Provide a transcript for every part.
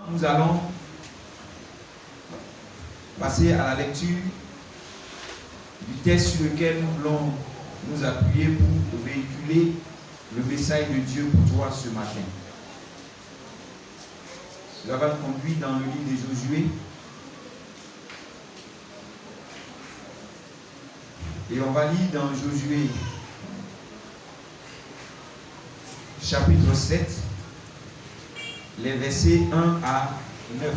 Nous allons passer à la lecture du texte sur lequel nous voulons nous appuyer pour véhiculer le message de Dieu pour toi ce matin. Cela va nous conduire dans le livre de Josué. Et on va lire dans Josué chapitre 7, les versets 1 à 9.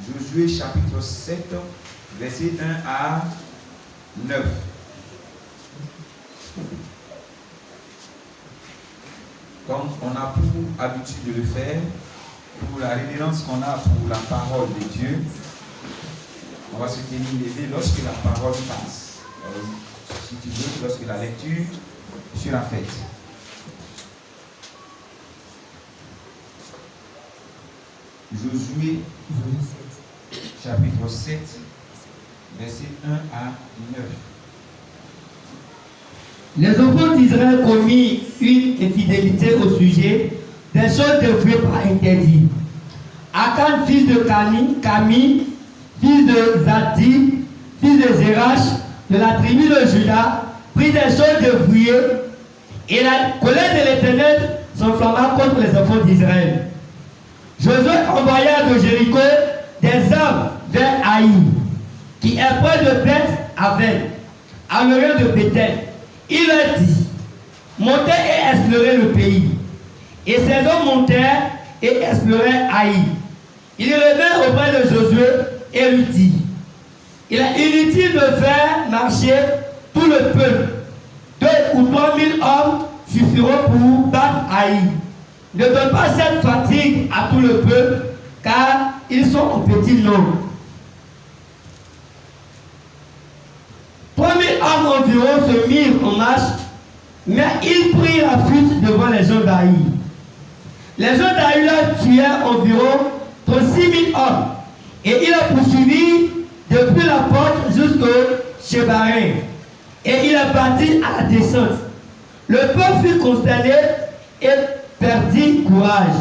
Josué chapitre 7, versets 1 à 9. Comme on a pour habitude de le faire, pour la révérence qu'on a pour la parole de Dieu, on va se tenir levé lorsque la parole passe. Si tu veux, lorsque la lecture sera faite. Josué, chapitre 7, versets 1 à 9. Les enfants d'Israël commis une infidélité au sujet des choses dévouées par interdit. Akan, fils de Cami, fils de Zati, fils de Zérach, de la tribu de Juda, prit des choses dévouées, et la colère de l'Éternel s'enflamma contre les enfants d'Israël. Josué envoya de Jéricho des hommes vers Haï, qui est près de Beth-Aven, à l'orient de Bethel. Il leur dit: montez et explorez le pays. Et ces hommes montèrent et explorèrent Haï. Ils revinrent auprès de Josué et lui dit: il est inutile de faire marcher tout le peuple. 2 ou 3 000 hommes suffiront pour battre Haï. Ne donne pas cette fatigue à tout le peuple, car ils sont en petit nombre. 3 000 hommes environ se mirent en marche, mais ils prirent la fuite devant les gens d'Haï. Les gens d'Haï leur tuèrent environ 6 000 hommes, et ils les poursuivirent depuis la porte jusqu'au Chebarin, et il est parti à la descente. Le peuple fut consterné et perdit courage.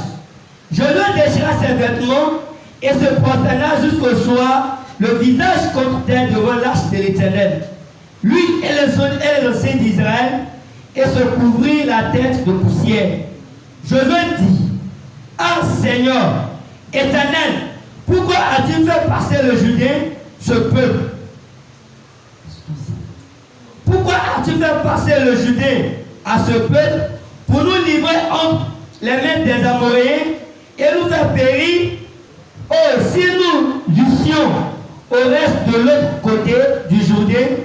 Josué déchira ses vêtements et se prosterna jusqu'au soir, le visage contre terre devant l'arche de l'Éternel. Lui et les anciens d'Israël, et se couvrit la tête de poussière. Josué dit: ah Seigneur, Éternel, pourquoi as-tu fait passer le Judée, ce peuple? Pourquoi as-tu fait passer le Judée à ce peuple pour nous livrer entre les mains des Amoréens et nous faire périr? Oh, si nous eussions au reste de l'autre côté du Jourdain,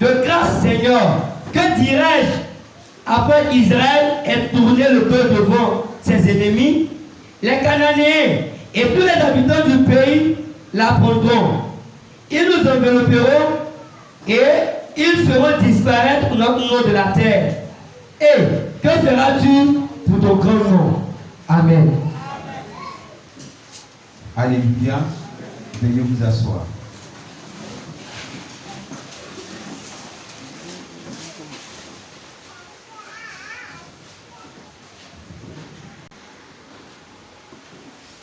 de grâce Seigneur, que dirais-je après Israël ait tourné le dos devant ses ennemis? Les Cananéens et tous les habitants du pays l'apprendront. Ils nous envelopperont et ils feront disparaître notre nom de la terre. Et que feras-tu pour ton grand nom? Amen. Alléluia. Veuillez vous asseoir.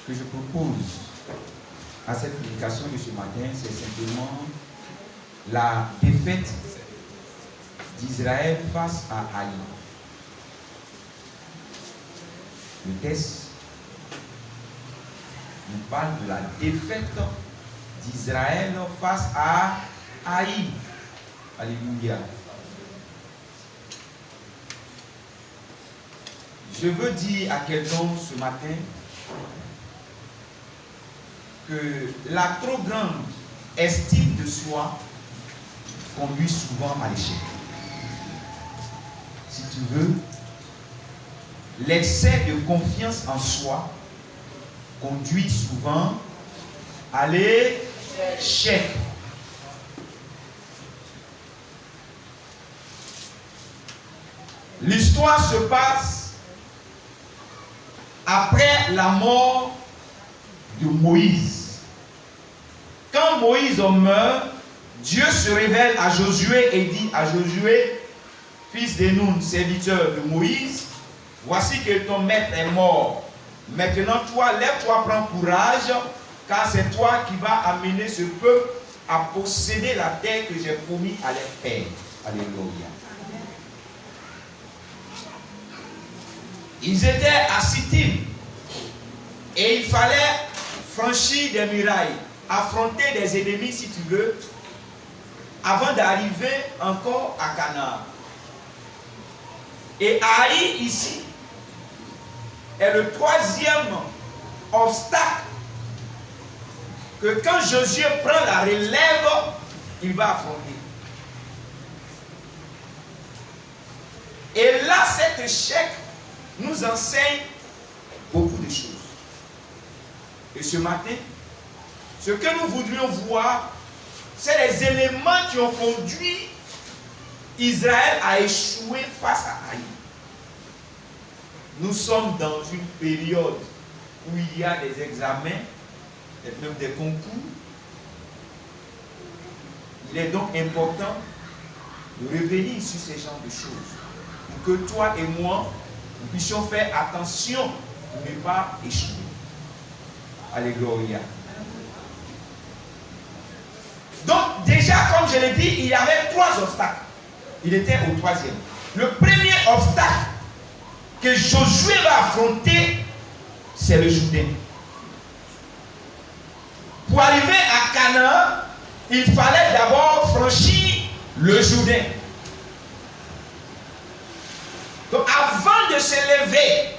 Ce que je propose à cette prédication de ce matin, c'est simplement la défaite d'Israël face à Haï. Le texte nous parle de la défaite d'Israël face à Haï. Alléluia. Je veux dire à quelqu'un ce matin que la trop grande estime de soi conduit souvent à l'échec. Si tu veux, l'excès de confiance en soi conduit souvent à l'échec. L'histoire se passe après la mort de Moïse. Quand Moïse meurt, Dieu se révèle à Josué et dit à Josué: fils de Nun, serviteur de Moïse, voici que ton maître est mort. Maintenant, toi, lève-toi, prends courage, car c'est toi qui vas amener ce peuple à posséder la terre que j'ai promis à leurs pères. Alléluia. Ils étaient à Sittim et il fallait franchir des murailles, affronter des ennemis si tu veux, avant d'arriver encore à Canaan. Et Haï ici est le troisième obstacle que quand Josué prend la relève, il va affronter. Et là, cet échec nous enseigne beaucoup de choses. Et ce matin, ce que nous voudrions voir, c'est les éléments qui ont conduit Israël à échouer face à Haï. Nous sommes dans une période où il y a des examens, même des concours. Il est donc important de revenir sur ces genres de choses pour que toi et moi, nous puissions faire attention pour ne pas échouer. Alléluia. Donc déjà, comme je l'ai dit, il y avait 3 obstacles. Il était au 3e. Le premier obstacle que Josué va affronter, c'est le Jourdain. Pour arriver à Canaan, il fallait d'abord franchir le Jourdain. Donc avant de se lever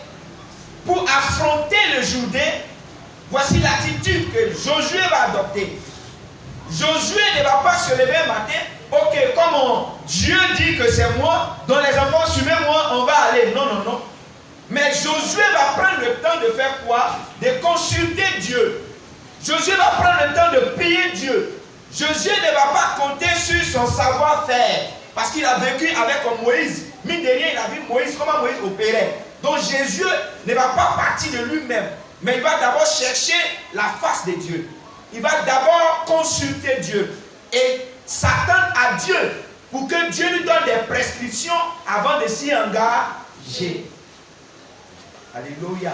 pour affronter le Jourdain, voici l'attitude que Josué va adopter. Josué ne va pas se lever un matin, ok, comme Dieu dit que c'est moi, donc les enfants, suivez-moi, on va aller. Non, non, non. Mais Josué va prendre le temps de faire quoi? De consulter Dieu. Josué va prendre le temps de prier Dieu. Josué ne va pas compter sur son savoir-faire, parce qu'il a vécu avec Moïse. Mine de rien, il a vu Moïse, comment Moïse opérait. Donc Jésus ne va pas partir de lui-même, mais il va d'abord chercher la face de Dieu. Il va d'abord consulter Dieu et s'attendre à Dieu pour que Dieu lui donne des prescriptions avant de s'y engager. Alléluia.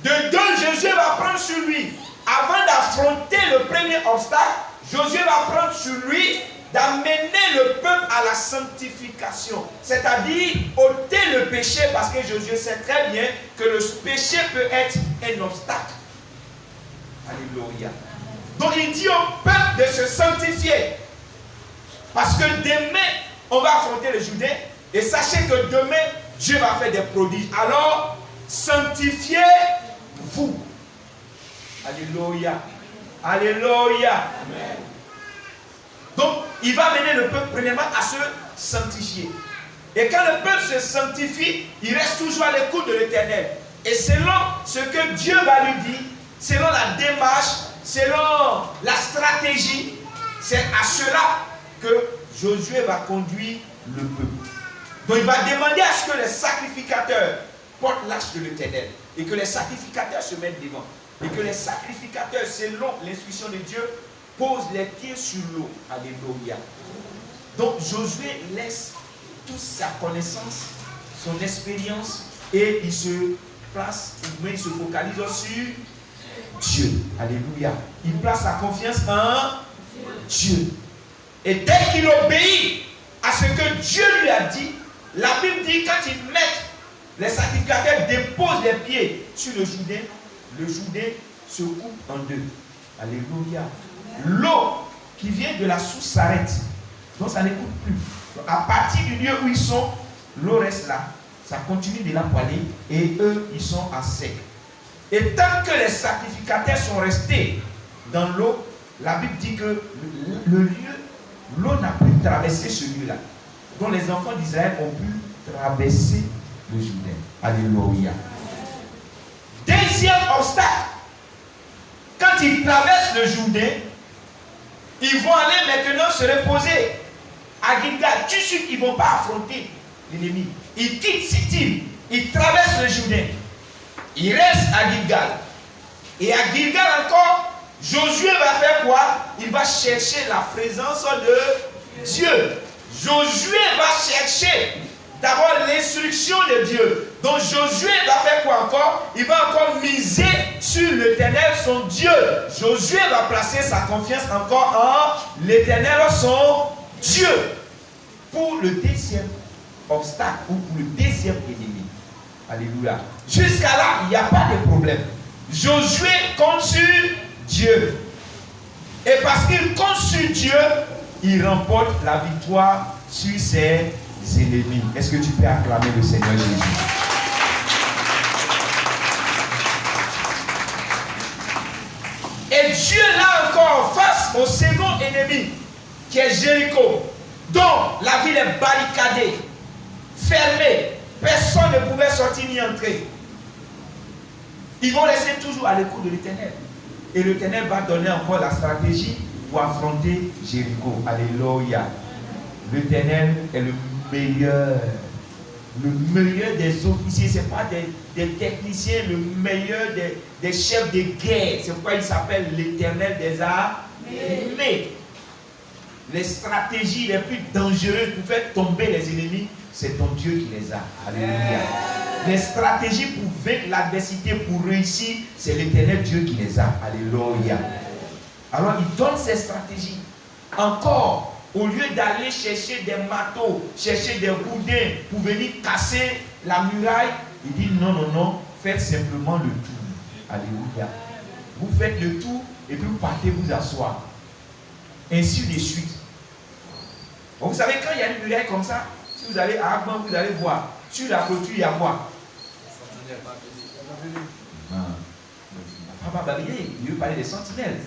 De deux, Josué va prendre sur lui. Avant d'affronter le premier obstacle, Josué va prendre sur lui d'amener le peuple à la sanctification. C'est-à-dire ôter le péché, parce que Josué sait très bien que le péché peut être un obstacle. Alléluia. Donc il dit au peuple de se sanctifier. Parce que demain, on va affronter le Jourdain. Et sachez que demain, Dieu va faire des prodiges. Alors, sanctifiez-vous. Alléluia. Alléluia. Amen. Donc, il va mener le peuple premièrement à se sanctifier. Et quand le peuple se sanctifie, il reste toujours à l'écoute de l'Éternel. Et selon ce que Dieu va lui dire, selon la démarche, selon la stratégie, c'est à cela que Josué va conduire le peuple. Donc il va demander à ce que les sacrificateurs portent l'arche de l'Éternel et que les sacrificateurs se mettent devant. Et que les sacrificateurs, selon l'instruction de Dieu, posent les pieds sur l'eau. Alléluia. Donc Josué laisse toute sa connaissance, son expérience, et il se place, il se focalise sur Dieu. Alléluia. Il place sa confiance en Dieu. Et dès qu'il obéit à ce que Dieu lui a dit, la Bible dit quand ils mettent, les sacrificateurs déposent les pieds sur le Jourdain se coupe en deux. Alléluia. L'eau qui vient de la source s'arrête. Donc ça ne coupe plus. Donc, à partir du lieu où ils sont, l'eau reste là. Ça continue de la poêler et eux, ils sont à sec. Et tant que les sacrificateurs sont restés dans l'eau, la Bible dit que l'eau n'a pu traverser ce lieu-là. Donc les enfants d'Israël ont pu traverser le Jourdain. Alléluia. Deuxième obstacle. Quand ils traversent le Jourdain, ils vont aller maintenant se reposer à Gilgal. Tout de suite, ils ne vont pas affronter l'ennemi. Ils quittent Sittim. Ils traversent le Jourdain. Ils restent à Gilgal. Et à Gilgal encore, Josué va faire quoi? Il va chercher la présence de Dieu. Josué va chercher d'abord l'instruction de Dieu. Donc Josué va faire quoi encore? Il va encore miser sur l'Éternel, son Dieu. Josué va placer sa confiance encore en l'Éternel, son Dieu. Pour le deuxième obstacle ou pour le deuxième ennemi. Alléluia. Jusqu'à là, il n'y a pas de problème. Josué compte sur Dieu. Et parce qu'il compte sur Dieu, il remporte la victoire sur ses ennemis. Est-ce que tu peux acclamer le Seigneur Jésus? Et Dieu là encore face au second ennemi qui est Jéricho, dont la ville est barricadée, fermée, personne ne pouvait sortir ni entrer. Ils vont rester toujours à l'écoute de l'Éternel. Et l'Éternel va donner encore la stratégie pour affronter Jéricho. Alléluia. L'Éternel est le meilleur des officiers. Ce n'est pas des techniciens, le meilleur des chefs de guerre. C'est pourquoi il s'appelle l'Éternel des armées. Les stratégies les plus dangereuses pour faire tomber les ennemis, c'est ton Dieu qui les a. Alléluia. Les stratégies pour vaincre l'adversité, pour réussir, c'est l'Éternel Dieu qui les a. Alléluia. Alors il donne ces stratégies. Encore, au lieu d'aller chercher des marteaux, chercher des boudins pour venir casser la muraille, il dit non, non, non, faites simplement le tour. Alléluia. Vous faites le tour et puis vous partez vous asseoir. Ainsi de suite. Donc, vous savez, quand il y a une muraille comme ça, si vous allez à Agban, vous allez voir. Sur la clôture, il y a quoi? Papa Babilé, il veut parler des sentinelles.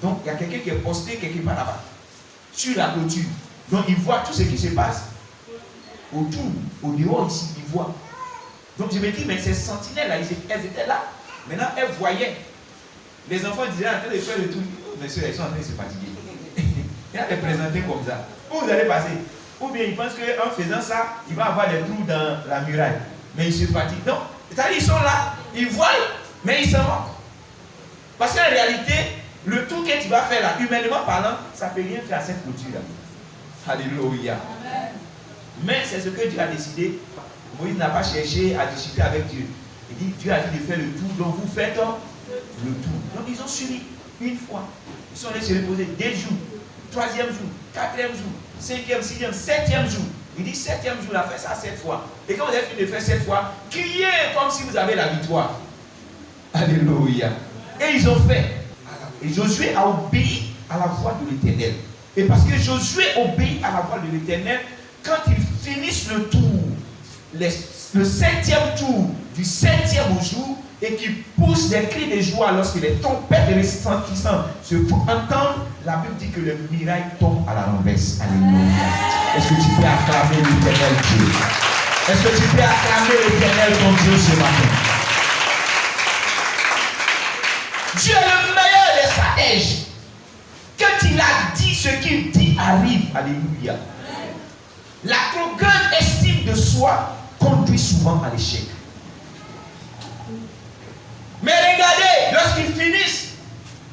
Donc, il y a quelqu'un qui est posté quelque part là-bas. Sur la clôture. Donc, il voit tout ce qui se passe. Autour, au dehors ici, il voit. Donc, je me dis, mais ces sentinelles-là, elles étaient là. Maintenant, elles voyaient. Les enfants disaient en train de faire le tour. Oh, monsieur, ils sont en train de se fatiguer. Il a les présenté comme ça. Où vous allez passer? Ou bien il pense qu'en faisant ça, il va avoir des trous dans la muraille. Mais il se fatigue. Donc, c'est-à-dire ils sont là, ils voient, mais ils s'en moquent. Parce qu'en réalité, le tour que tu vas faire là, humainement parlant, ça ne peut rien faire à cette clôture-là. Alléluia. Amen. Mais c'est ce que Dieu a décidé. Moïse n'a pas cherché à discuter avec Dieu. Il dit, Dieu a dit de faire le tour, donc vous faites le tour. Donc ils ont suivi une fois. Ils sont allés se reposer 2 jours. 3e jour, 4e jour, 5e, 6e, 7e jour. Il dit 7e jour, il a fait ça 7 fois. Et quand vous avez fini de faire 7 fois, criez comme si vous avez la victoire. Alléluia. Et ils ont fait. Et Josué a obéi à la voix de l'Éternel. Et parce que Josué obéit à la voix de l'Éternel, quand ils finissent le tour, le 7e tour du 7e jour, et qui poussent des cris de joie lorsque les trompettes retentissantes se font entendre, la Bible dit que le miracle tombe à la renverse. Alléluia. Est-ce que tu peux acclamer l'Éternel Dieu? Est-ce que tu peux acclamer l'Éternel ton Dieu ce matin? Dieu est le meilleur des stratèges. Quand il a dit ce qu'il dit arrive. Alléluia. La trop grande estime de soi conduit souvent à l'échec. Mais regardez, lorsqu'ils finissent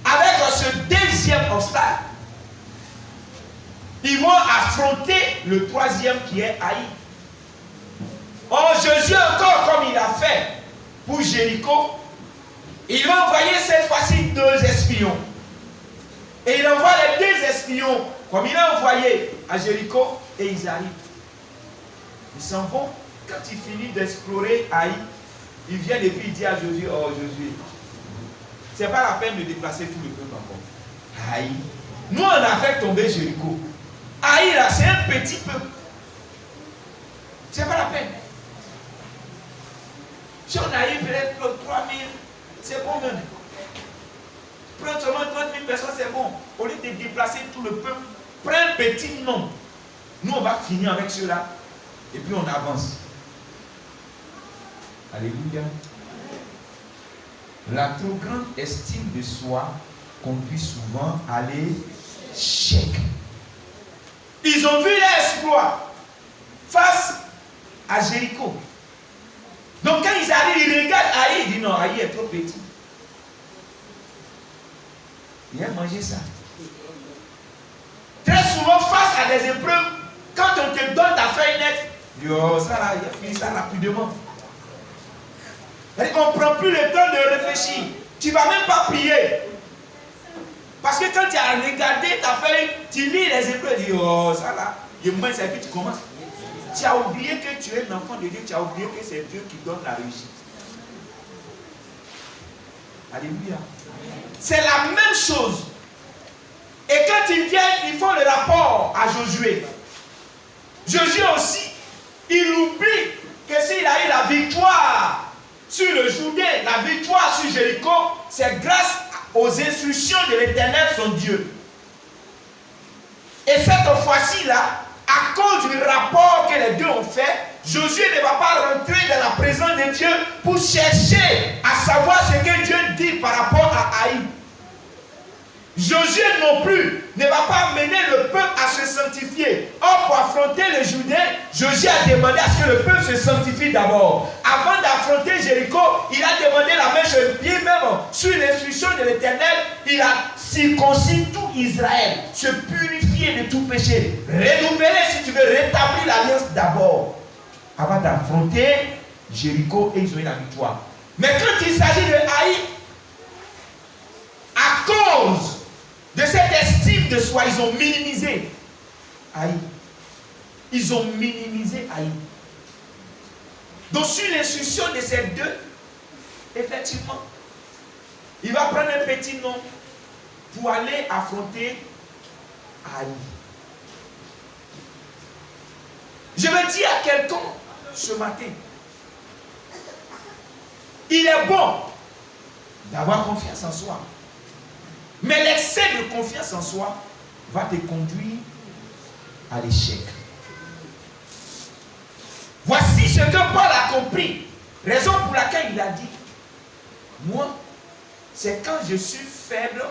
avec ce deuxième obstacle, ils vont affronter le 3e qui est Haï. Oh, Jésus encore comme il a fait pour Jéricho, il va envoyer cette fois-ci 2 espions. Et il envoie les 2 espions comme il a envoyé à Jéricho et ils arrivent. Ils s'en vont. Quand ils finissent d'explorer Haï, ils viennent et puis ils disent à Josué, oh Josué, c'est pas la peine de déplacer tout le peuple encore. Haï. Nous on a fait tomber Jéricho. Haï là, c'est un petit peuple. C'est pas la peine. Si on arrive peut-être 3000, c'est bon même. Prendre seulement 30 000 personnes, c'est bon. Au lieu de déplacer tout le peuple, prends un petit nombre. Nous on va finir avec ceux-là. Et puis on avance. Alléluia. La trop grande estime de soi conduit souvent à l'échec. Ils ont vu l'exploit face à Jéricho. Donc quand ils arrivent, ils regardent Haï, ils disent non, Haï est trop petit. Il a mangé ça. Très souvent, face à des épreuves, quand on te donne ta feuille nette, oh, ça là, il a fini ça rapidement. On ne prend plus le temps de réfléchir. Tu ne vas même pas prier. Parce que quand tu as regardé ta feuille, tu lis les Hébreux, tu dis, oh, ça là, et moi, c'est que tu commences. Tu as oublié que tu es un enfant de Dieu, tu as oublié que c'est Dieu qui donne la réussite. Alléluia. C'est la même chose. Et quand ils viennent, ils font le rapport à Josué. Josué aussi, il oublie que s'il a eu la victoire sur le Jourdain, la victoire sur Jéricho, c'est grâce aux instructions de l'Éternel, son Dieu. Et cette fois-ci là, à cause du rapport que les deux ont fait, Josué ne va pas rentrer dans la présence de Dieu pour chercher à savoir ce que Dieu dit par rapport à Haï. Josué non plus ne va pas amener le peuple à se sanctifier. Or, pour affronter le Jourdain, Josué a demandé à ce que le peuple se sanctifie d'abord. Avant d'affronter Jéricho, il a demandé la même chose. Bien même, sur l'instruction de l'Éternel, il a circoncis tout Israël, se purifier de tout péché, renouveler, si tu veux, rétablir l'alliance d'abord, avant d'affronter Jéricho, et ils ont eu la victoire. Mais quand il s'agit de Haï, à cause de cette estime de soi, ils ont minimisé Haï. Ils ont minimisé Haï. Donc sur l'instruction de ces deux, effectivement, il va prendre un petit nom pour aller affronter Haï. Je veux dire à quelqu'un ce matin, il est bon d'avoir confiance en soi. Mais l'excès de confiance en soi va te conduire à l'échec. Voici ce que Paul a compris. Raison pour laquelle il a dit, moi, c'est quand je suis faible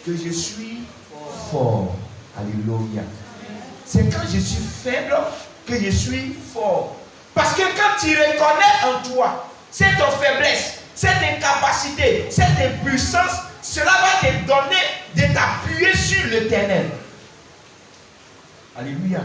que je suis fort. Alléluia. C'est quand je suis faible que je suis fort. Parce que quand tu reconnais en toi cette faiblesse, cette incapacité, cette impuissance, cela va te donner de t'appuyer sur l'Éternel. Alléluia.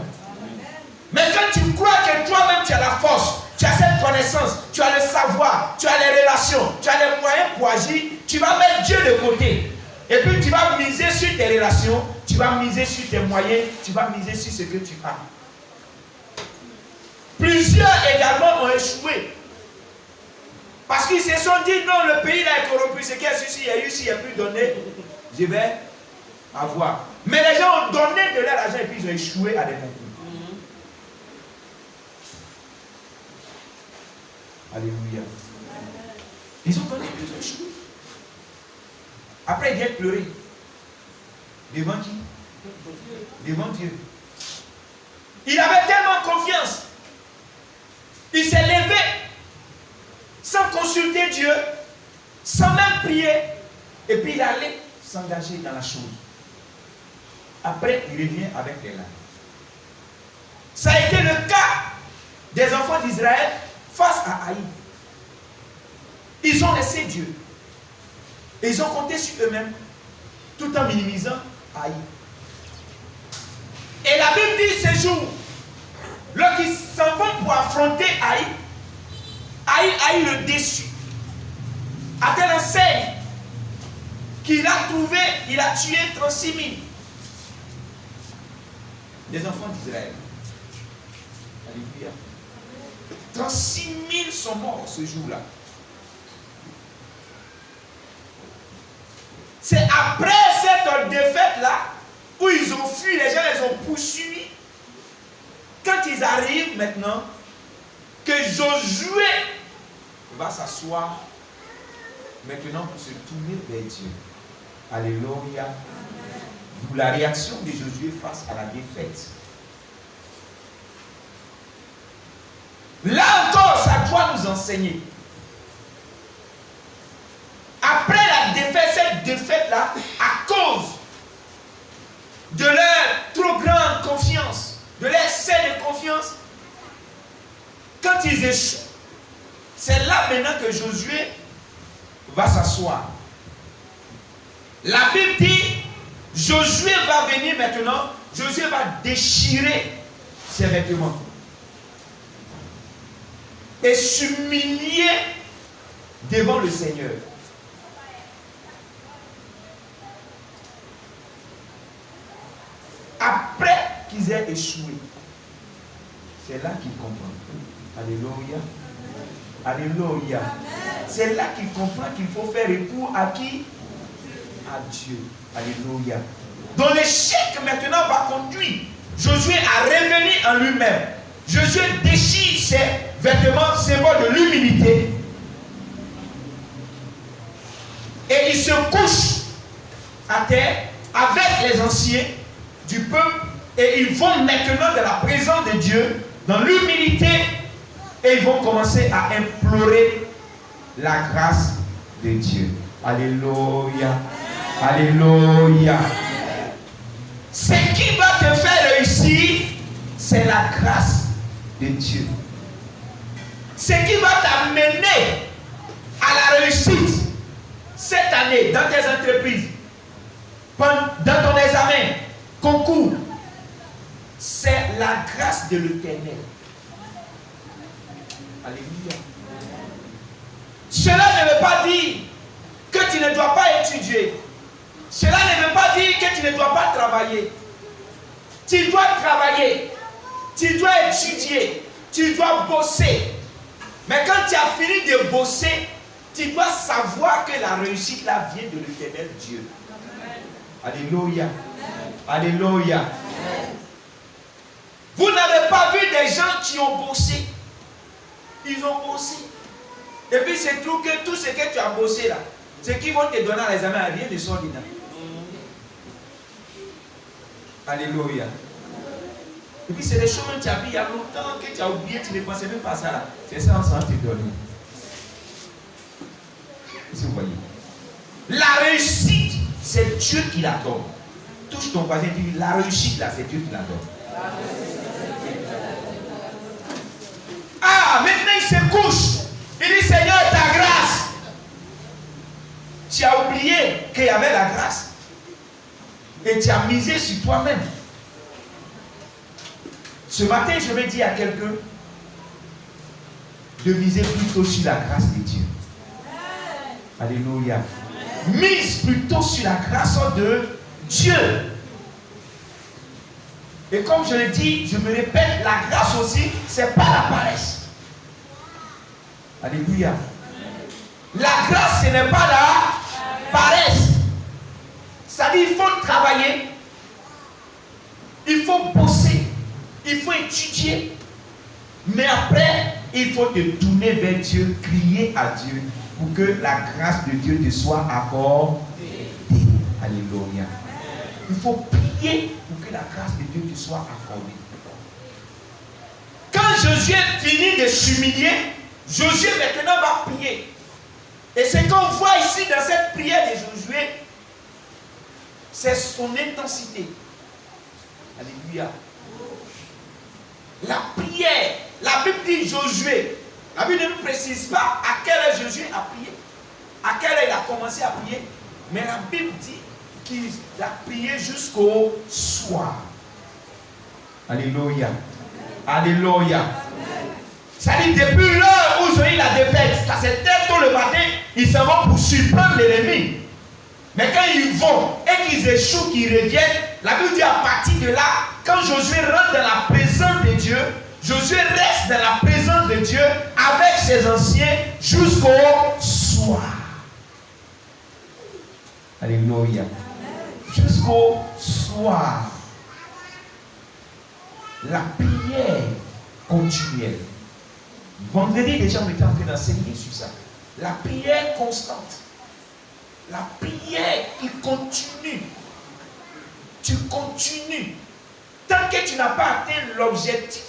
Mais quand tu crois que toi-même tu as la force, tu as cette connaissance, tu as le savoir, tu as les relations, tu as les moyens pour agir, tu vas mettre Dieu de côté. Et puis tu vas miser sur tes relations, tu vas miser sur tes moyens, tu vas miser sur ce que tu as. Plusieurs également ont échoué. Parce qu'ils se sont dit, non, le pays là est corrompu, c'est qu'il y a ceci, il y a eu, s'il n'y a plus donné, je vais avoir. Mais les gens ont donné de leur argent et puis ils ont échoué à des concours. Alléluia. Ils ont donné, ils ont échoué. Après, ils viennent pleurer. Devant qui? Devant Dieu. Il avait tellement confiance. Il s'est levé sans consulter Dieu, sans même prier, et puis il allait s'engager dans la chose. Après, il revient avec les larmes. Ça a été le cas des enfants d'Israël face à Haï. Ils ont laissé Dieu. Et ils ont compté sur eux-mêmes, tout en minimisant Haï. Et la Bible dit ce jour, lorsqu'ils s'en vont pour affronter Haï, Haï a eu le déçu. À telle enseigne qu'il a trouvé, il a tué 36 000 des enfants d'Israël. Alléluia. 36 000 sont morts ce jour-là. C'est après cette défaite-là où ils ont fui, les gens les ont poursuivis. Quand ils arrivent maintenant, que Josué va s'asseoir maintenant pour se tourner vers Dieu. Alléluia. D'où la réaction de Josué face à la défaite. Là encore, ça doit nous enseigner. Après la défaite, cette défaite-là, à cause de leur trop grande confiance, de leur excès de confiance, quand ils échouent, c'est là maintenant que Josué va s'asseoir. La Bible dit, Josué va venir maintenant, Josué va déchirer ses vêtements et s'humilier devant le Seigneur. Après qu'ils aient échoué, c'est là qu'ils comprennent. Alléluia. Alléluia. C'est là qu'il comprend qu'il faut faire recours à qui? À Dieu. Alléluia. Donc l'échec maintenant va conduire Josué à revenir en lui-même. Josué déchire ses vêtements, symbole de l'humilité. Et il se couche à terre avec les anciens du peuple. Et ils vont maintenant dans la présence de Dieu, dans l'humilité. Et ils vont commencer à implorer la grâce de Dieu. Alléluia. Alléluia. Ce qui va te faire réussir, c'est la grâce de Dieu. Ce qui va t'amener à la réussite cette année dans tes entreprises, dans ton examen, concours, c'est la grâce de l'Éternel. Alléluia. Cela ne veut pas dire que tu ne dois pas étudier. Cela ne veut pas dire que tu ne dois pas travailler. Tu dois travailler. Tu dois étudier. Tu dois bosser. Mais quand tu as fini de bosser, tu dois savoir que la réussite là vient de l'Éternel Dieu. Alléluia. Alléluia. Vous n'avez pas vu des gens qui ont bossé. Ils ont bossé. Et puis c'est tout que tout ce que tu as bossé là, ce qui vont te donner à l'examen, rien ne sort dedans. Alléluia. Et puis c'est des choses que tu as vues il y a longtemps, que tu as oublié, tu ne pensais même pas à ça là. C'est ça, on s'en te donne. Si vous voyez. La réussite, c'est Dieu qui la donne. Touche ton voisin et dis, la réussite là, c'est Dieu qui la donne. Ah, maintenant il se couche. Il dit, Seigneur, ta grâce. Tu as oublié qu'il y avait la grâce. Et tu as misé sur toi-même. Ce matin, je vais dire à quelqu'un de miser plutôt sur la grâce de Dieu. Alléluia. Mise plutôt sur la grâce de Dieu. Et comme je le dis, je me répète, la grâce aussi, c'est pas la paresse. Alléluia. La grâce, ce n'est pas la paresse. Ça dit, il faut travailler. Il faut bosser. Il faut étudier. Mais après, il faut te tourner vers Dieu, crier à Dieu pour que la grâce de Dieu te soit accordée. Alléluia. Il faut prier pour que la grâce de Dieu te soit accordée. Quand Josué finit de s'humilier, Josué maintenant va prier. Et ce qu'on voit ici dans cette prière de Josué, c'est son intensité. Alléluia. La prière, la Bible dit Josué. La Bible ne nous précise pas à quelle heure Josué a prié, à quelle heure il a commencé à prier. Mais la Bible dit qu'il a prié jusqu'au soir. Alléluia. Alléluia. Ça dit depuis l'heure où Josué la défaite, ça c'est très tôt le matin, ils s'en vont pour surprendre l'ennemi. Mais quand ils vont et qu'ils échouent, qu'ils reviennent, la Bible dit à partir de là, quand Josué rentre dans la présence de Dieu, Josué reste dans la présence de Dieu avec ses anciens jusqu'au soir. Alléluia. Jusqu'au soir. La prière continuelle. Vendredi déjà on était en train d'enseigner sur ça. La prière constante. La prière qui continue. Tu continues. Tant que tu n'as pas atteint l'objectif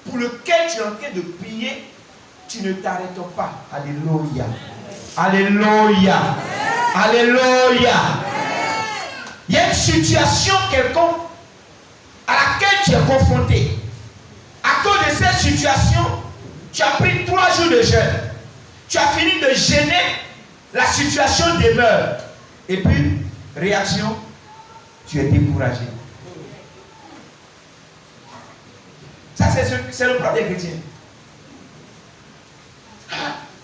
pour lequel tu es en train de prier, tu ne t'arrêtes pas. Alléluia. Alléluia. Alléluia. Il y a une situation quelconque à laquelle tu es confronté. À cause de cette situation, tu as pris 3 jours de jeûne. Tu as fini de jeûner, la situation demeure. Et puis, réaction, tu es découragé. Ça, c'est le problème des chrétiens.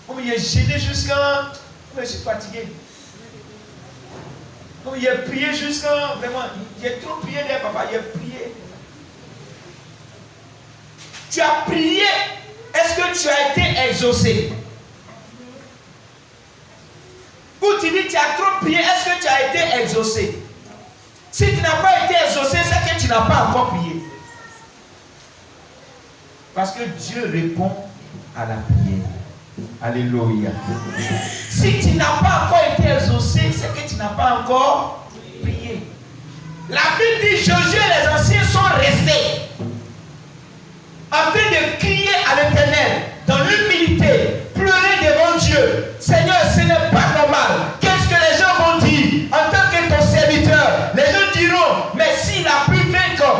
Comme il est gêné jusqu'à... Je suis fatigué. Comme il a prié jusqu'à... Vraiment, il a trop prié, là, papa, il a prié. Tu as prié, est-ce que tu as été exaucé? Ou tu dis, tu as trop prié, est-ce que tu as été exaucé? Si tu n'as pas été exaucé, c'est que tu n'as pas encore prié. Parce que Dieu répond à la prière. Alléluia. Si tu n'as pas encore été exaucé, c'est que tu n'as pas encore prié. La Bible dit, Josué et les anciens sont restés en train de crier à l'Éternel dans l'humilité, pleurer devant Dieu. Seigneur, ce n'est pas normal. Qu'est-ce que les gens vont dire en tant que ton serviteur? Les gens diront, mais s'il a pu vaincre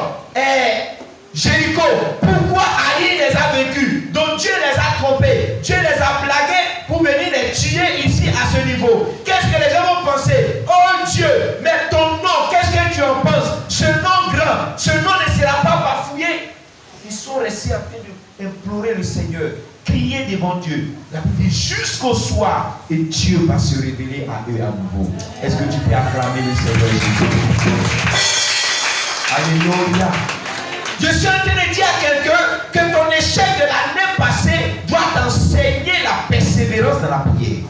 Jéricho, pourquoi Haï les a vaincus? Donc Dieu les a trompés, Dieu les a blagués pour venir les tuer ici à ce niveau. Qu'est-ce que les gens vont penser? Oh Dieu, mais ton nom, qu'est-ce que tu en penses? Ce nom grand, ce nom ne sera pas bafouillé. Ils sont restés en train d'implorer le Seigneur, crier devant Dieu. La Bible dit jusqu'au soir, et Dieu va se révéler à eux à nouveau. Est-ce que tu peux acclamer le Seigneur Jésus? Alléluia. Je suis en train de dire à quelqu'un que ton échec de l'année passée doit t'enseigner la persévérance dans la prière.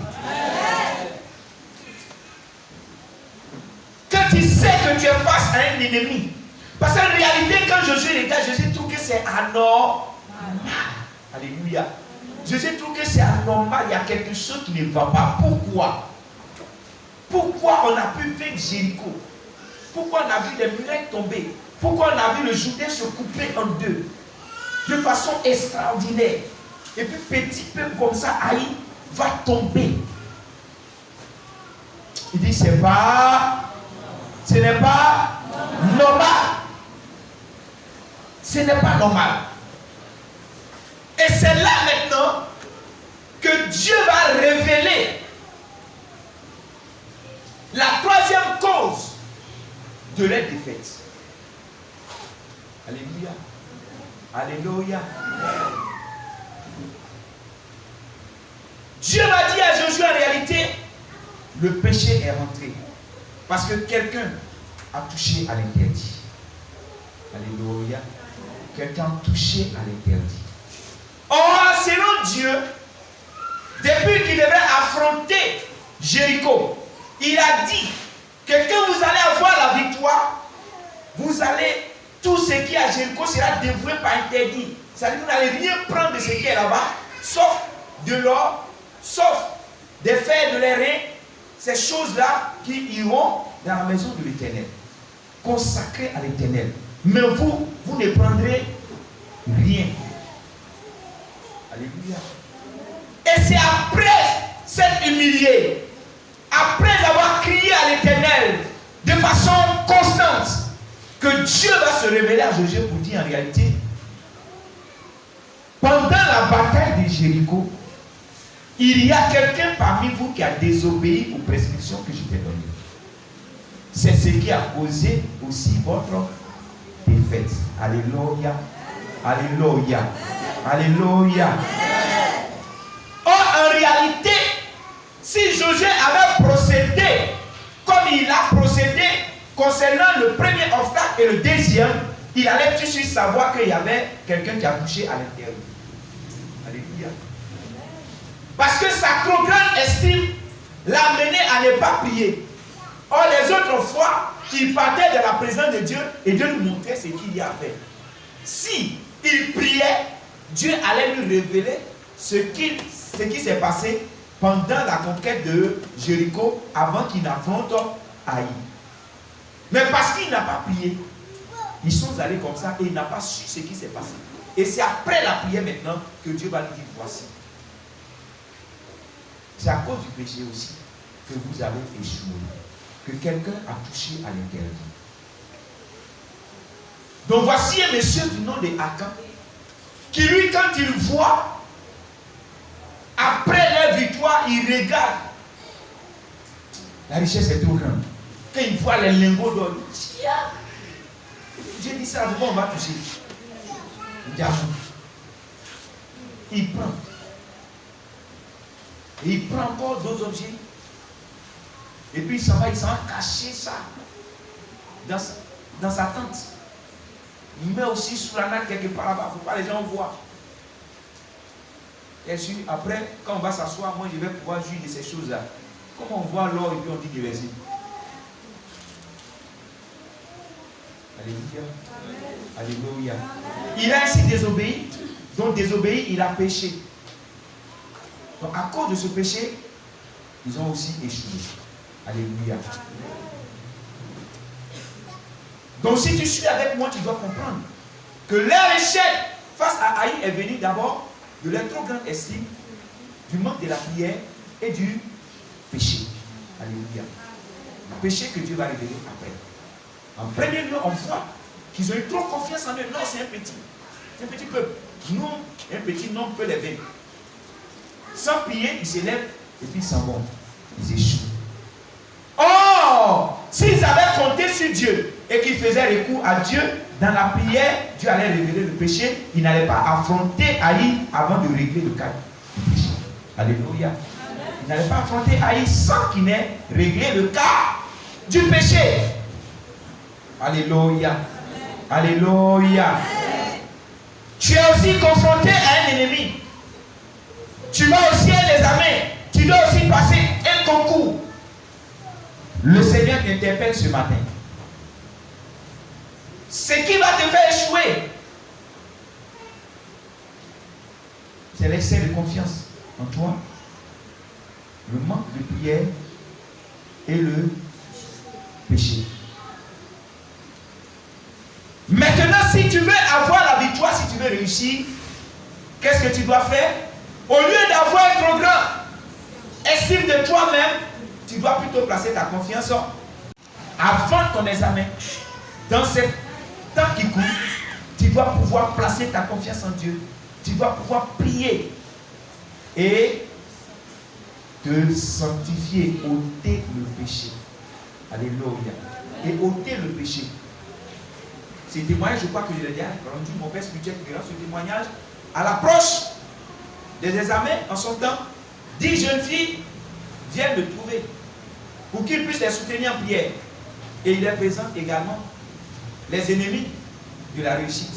Quand tu sais que tu es face à un ennemi. Parce qu'en réalité, quand Josué regarde, Josué trouve que c'est anormal. Alléluia. Josué trouve que c'est anormal, il y a quelque chose qui ne va pas. Pourquoi? Pourquoi on a pu vaincre Jéricho? Pourquoi on a vu les murailles tomber? Pourquoi on a vu le Jourdain se couper en deux? De façon extraordinaire. Et puis petit peuple comme ça, Haï, va tomber. Il dit, ce n'est pas normal. Ce n'est pas normal. Et c'est là maintenant que Dieu va révéler la troisième cause de leur défaite. Alléluia. Alléluia. Dieu va dire à Josué en réalité, le péché est rentré. Parce que quelqu'un a touché à l'interdit. Alléluia. Quelqu'un a touché à l'interdit. Or, selon Dieu, depuis qu'il devait affronter Jéricho, il a dit que quand vous allez avoir la victoire, vous allez, tout ce qui est à Jéricho sera dévoué par interdit. C'est-à-dire que vous n'allez rien prendre de ce qui est là-bas, sauf de l'or, sauf des fers de l'airain, ces choses-là qui iront dans la maison de l'Éternel, consacrées à l'Éternel. Mais vous ne prendrez rien. Alléluia. Et c'est après s'être humilié, après avoir crié à l'Éternel de façon constante, que Dieu va se révéler à Josué pour dire en réalité, pendant la bataille de Jéricho, il y a quelqu'un parmi vous qui a désobéi aux prescriptions que je t'ai données. C'est ce qui a causé aussi votre défaite. Alléluia. Alléluia. Alléluia. Or, en réalité, si Josué avait procédé comme il a procédé concernant le premier obstacle et le deuxième, il allait tout de suite savoir qu'il y avait quelqu'un qui a touché à l'intérieur. Alléluia. Parce que sa trop grande estime l'a mené à ne pas prier. Or, les autres fois, il partait de la présence de Dieu et Dieu lui montrait ce qu'il y a à faire. Si il priait, Dieu allait lui révéler ce qui s'est passé pendant la conquête de Jéricho avant qu'il n'affronte Haï. Mais parce qu'il n'a pas prié, ils sont allés comme ça et il n'a pas su ce qui s'est passé. Et c'est après la prière maintenant que Dieu va lui dire voici. C'est à cause du péché aussi que vous avez échoué, que quelqu'un a touché à l'interdit. Donc voici un monsieur du nom de Akan, qui lui, quand il voit, après leur victoire, il regarde. La richesse est trop grande. Quand il voit les lingots d'or, il dit, tiens, Dieu dit ça, pourquoi on va toucher? Il dit, il prend. Et il prend encore d'autres objets. Et puis il s'en va cacher ça dans sa tente. Il met aussi sous la natte quelque part là-bas, pour que les gens voient. Et après, quand on va s'asseoir, moi je vais pouvoir jouir de ces choses-là. Comment on voit l'or et puis on dit du verset. Alléluia. Alléluia. Il a ainsi désobéi. Donc désobéi, il a péché. Donc à cause de ce péché, ils ont aussi échoué. Alléluia. Donc si tu suis avec moi, tu dois comprendre que leur échec face à Haï est venu d'abord de leur trop grande estime, du manque de la prière et du péché. Alléluia. Le péché que Dieu va révéler après. En premier lieu, on voit qu'ils ont eu trop confiance en eux. Non, c'est un petit peuple. Nous, un petit nombre peut les vaincre. Sans prier, ils s'élèvent et puis ils s'en vont. Ils échouent. Or, s'ils avaient compté sur Dieu et qu'ils faisaient recours à Dieu, dans la prière, Dieu allait révéler le péché. Il n'allait pas affronter Haï avant de régler le cas du péché. Alléluia. Il n'allait pas affronter Haï sans qu'il n'ait réglé le cas du péché. Alléluia. Alléluia. Tu es aussi confronté à un ennemi. Tu vas au ciel des armées. Tu dois aussi passer un concours. Le Seigneur t'interpelle ce matin. Ce qui va te faire échouer, c'est l'excès de confiance en toi, le manque de prière et le péché. Maintenant, si tu veux avoir la victoire, si tu veux réussir, qu'est-ce que tu dois faire? Au lieu d'avoir un trop grand estime de toi-même, tu dois plutôt placer ta confiance avant ton examen. Dans ce temps qui court, tu dois pouvoir placer ta confiance en Dieu. Tu dois pouvoir prier et te sanctifier, ôter le péché. Alléluia. Et ôter le péché. Ce témoignage, je crois que je l'ai déjà rendu, mon père spirituel qui rend ce témoignage à l'approche des examens en son temps. 10 jeunes filles viennent le trouver pour qu'il puisse les soutenir en prière. Et il les présente également les ennemis de la réussite.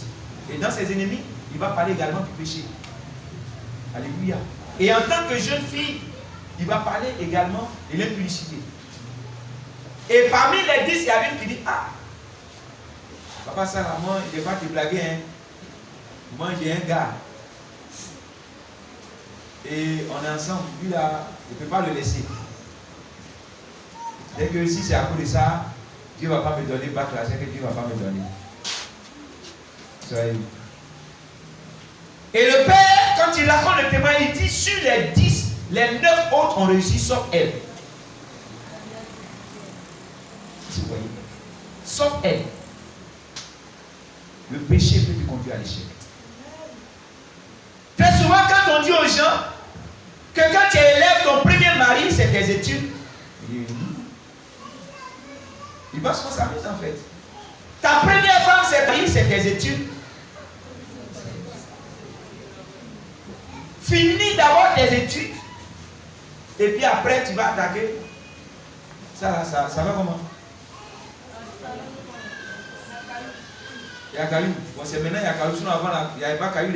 Et dans ces ennemis, il va parler également du péché. Alléluia. Et en tant que jeune fille, il va parler également de l'impudicité. Et parmi les 10, il y a une qui dit: ah, papa, ça là, moi, je ne vais pas te blaguer. Hein. Moi, j'ai un gars. Et on est ensemble. Lui là, je ne peux pas le laisser. Dès que si c'est à cause de ça, Dieu ne va pas me donner bac là, c'est que Dieu ne va pas me donner. Soyez. Et le père, quand il raconte le témoin, il dit: sur les 10, les 9 autres ont réussi sauf elle. Vous voyez? Sauf elle. Le péché peut te conduire à l'échec. Très souvent, quand on dit aux gens que quand tu élèves ton premier mari, c'est tes études, ils pensent qu'on s'amuse en fait. Ta première femme, c'est tes études. Finis d'abord tes études. Et puis après, tu vas attaquer. Ça va comment? Il y a Caillou. Bon, c'est maintenant, il y a Caillou. Sinon, avant, il n'y avait pas Caillou.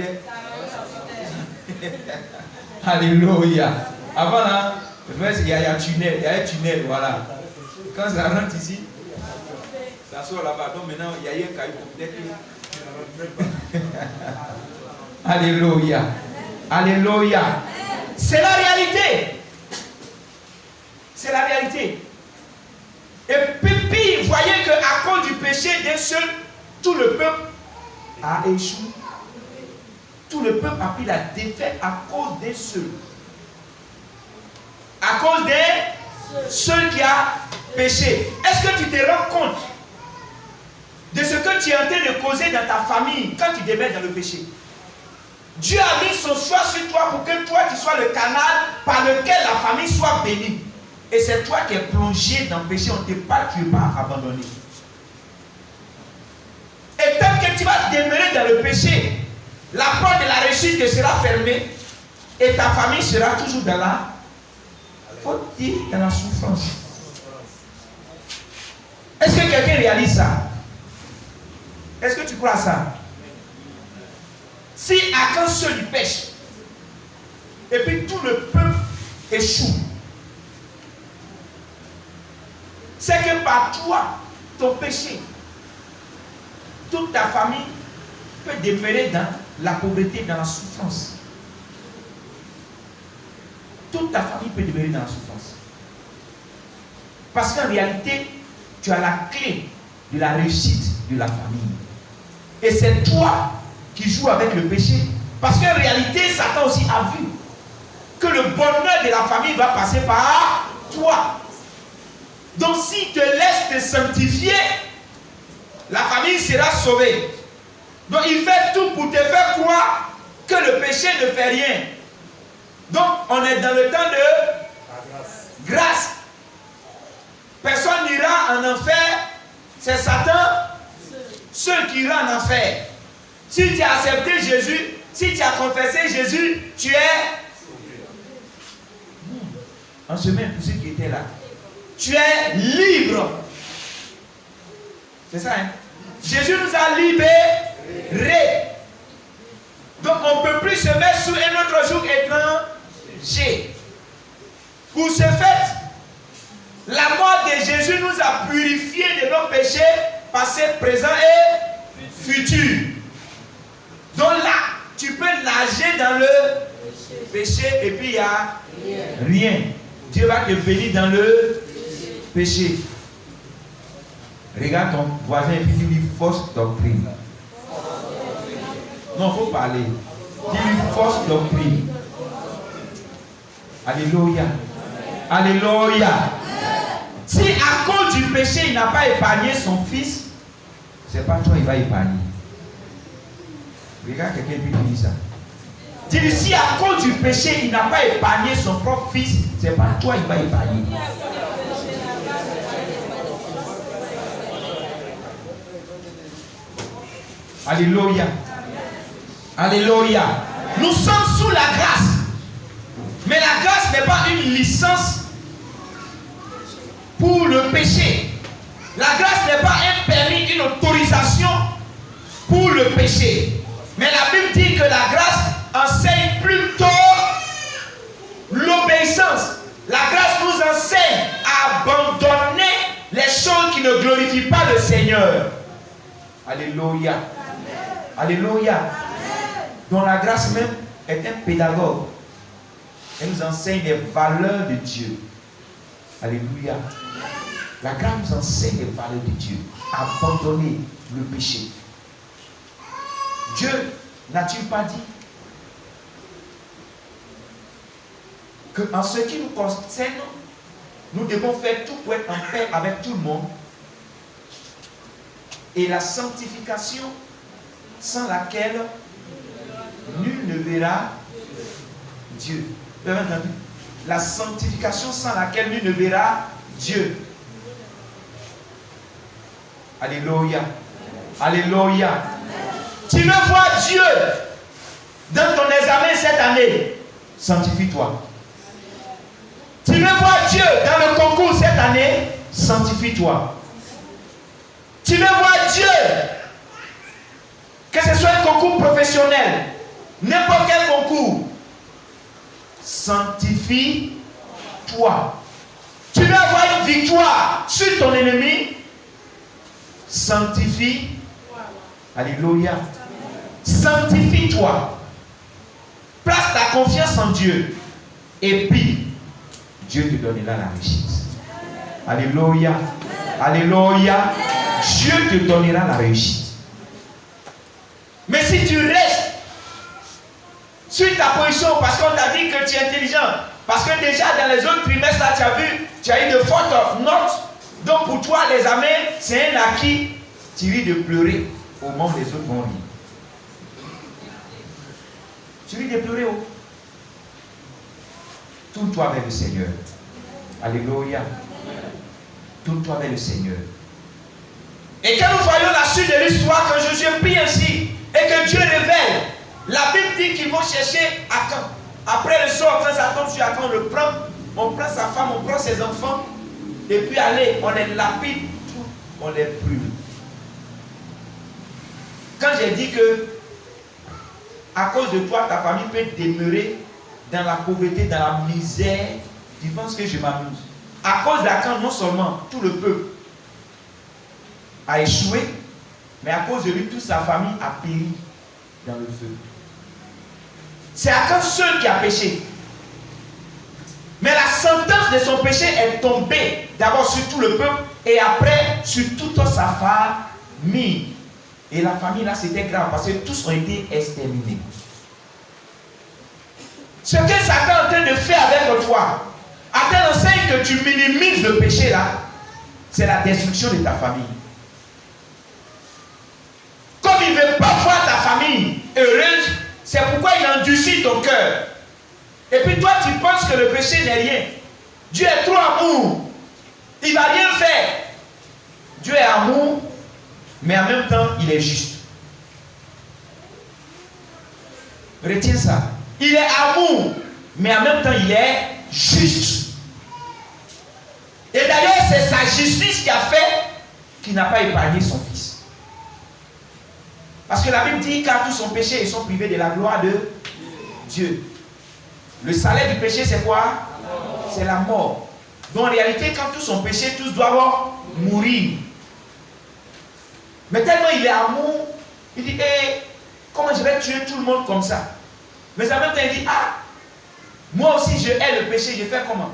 Alléluia. Avant, là, il y a un tunnel. Il y a un tunnel, voilà. Quand ça rentre ici, ça sort là-bas. Donc maintenant, il y a un Caillou. Alléluia. Alléluia. C'est la réalité. C'est la réalité. Et puis, voyez qu'à cause du péché d'un seul, tout le peuple a échoué. Tout le peuple a pris la défaite à cause d'un seul. À cause d'un seul qui a péché. Est-ce que tu te rends compte de ce que tu es en train de causer dans ta famille quand tu te mets dans le péché? Dieu a mis son choix sur toi pour que toi tu sois le canal par lequel la famille soit bénie. Et c'est toi qui es plongé dans le péché, on ne t'a pas, tu n'es pas abandonné. Et tant que tu vas demeurer dans le péché, la porte de la réussite te sera fermée et ta famille sera toujours dans la faut dire dans la souffrance. Est-ce que quelqu'un réalise ça? Est-ce que tu crois à ça? Si Achan seul il pêche, et puis tout le peuple échoue, c'est que par toi, ton péché, toute ta famille peut demeurer dans la pauvreté, dans la souffrance. Toute ta famille peut demeurer dans la souffrance. Parce qu'en réalité, tu as la clé de la réussite de la famille. Et c'est toi qui joues avec le péché. Parce qu'en réalité, Satan aussi a vu que le bonheur de la famille va passer par toi. Donc s'il te laisse te sanctifier, la famille sera sauvée. Donc il fait tout pour te faire croire que le péché ne fait rien. Donc on est dans le temps de grâce. Personne n'ira en enfer. C'est Satan seul qui ira en enfer. Si tu as accepté Jésus, si tu as confessé Jésus, tu es en semaine pour ceux qui étaient là. Tu es libre. C'est ça, hein? Jésus nous a libérés. Donc on ne peut plus se mettre sous un autre joug étranger. Pour ce fait, la mort de Jésus nous a purifiés de nos péchés passés, présents et futurs. Donc là, tu peux nager dans le péché et puis il n'y a rien. Dieu va te bénir dans le péché. Regarde ton voisin et puis dis-lui fausse doctrine. Non, il faut parler. Dis-lui fausse doctrine. Alléluia. Alléluia. Si à cause du péché, il n'a pas épargné son fils, c'est pas toi, il va épargner. Regarde quelqu'un qui dit ça. Dis-lui, si à cause du péché, il n'a pas épargné son propre fils, c'est pas toi, il va épargner. Alléluia. Alléluia. Nous sommes sous la grâce. Mais la grâce n'est pas une licence pour le péché. La grâce n'est pas un permis, une autorisation pour le péché. Mais la Bible dit que la grâce enseigne plutôt l'obéissance. La grâce nous enseigne à abandonner les choses qui ne glorifient pas le Seigneur. Alléluia. Alléluia. Donc la grâce même est un pédagogue. Elle nous enseigne les valeurs de Dieu. Alléluia. La grâce nous enseigne les valeurs de Dieu. Abandonner le péché. Dieu n'a-t-il pas dit qu'en ce qui nous concerne, nous devons faire tout pour être en paix avec tout le monde, et la sanctification sans laquelle nul ne verra Dieu. Vous avez entendu? La sanctification sans laquelle nul ne verra Dieu. Alléluia. Alléluia. Tu veux voir Dieu dans ton examen cette année, sanctifie-toi. Tu veux voir Dieu dans le concours cette année, sanctifie-toi. Tu veux voir Dieu, que ce soit un concours professionnel, n'importe quel concours, sanctifie-toi. Tu veux avoir une victoire sur ton ennemi, sanctifie-toi. Alléluia. Sanctifie-toi. Place ta confiance en Dieu. Et puis, Dieu te donnera la réussite. Alléluia. Alléluia. Dieu te donnera la réussite. Mais si tu restes sur ta position, parce qu'on t'a dit que tu es intelligent, parce que déjà dans les autres trimestres, là, tu as vu, tu as eu de fortes notes. Donc pour toi, l'examen, c'est un acquis. Tu ris de pleurer au moment où les autres vont rire. Tu ris de pleurer. Oh. Tourne-toi vers le Seigneur. Alléluia. Tourne-toi vers le Seigneur. Et quand nous voyons la suite de l'histoire, que Josué prie ainsi, et que Dieu révèle, la Bible dit qu'ils vont chercher Achan. Après le sort, quand ça tombe sur Achan, on le prend, on prend sa femme, on prend ses enfants, et puis allez, on les lapide, tout, on les brûle. Quand j'ai dit que à cause de toi, ta famille peut demeurer dans la pauvreté, dans la misère, tu penses que je m'amuse. À cause d'Akan, non seulement tout le peuple a échoué, mais à cause de lui, toute sa famille a péri dans le feu. C'est Akan seul qui a péché. Mais la sentence de son péché est tombée d'abord sur tout le peuple et après sur toute sa famille. Et la famille là c'était grave parce que tous ont été exterminés. Ce que Satan est en train de faire avec toi, à telle enseigne que tu minimises le péché là, c'est la destruction de ta famille. Comme il ne veut pas voir ta famille heureuse, c'est pourquoi il endurcit ton cœur. Et puis toi tu penses que le péché n'est rien. Dieu est trop amour. Il ne va rien faire. Dieu est amour, mais en même temps il est juste. Retiens ça. Il est amour, mais en même temps il est juste. Et d'ailleurs c'est sa justice qui a fait qu'il n'a pas épargné son fils. Parce que la Bible dit qu'à tout son péché ils sont privés de la gloire de Dieu. Le salaire du péché c'est quoi? C'est la mort. Donc en réalité quand tout son péché tous doivent mourir. Mais tellement il est amour, il dit hey, comment je vais tuer tout le monde comme ça? Mais en même temps il dit ah, moi aussi je hais le péché, je fais comment?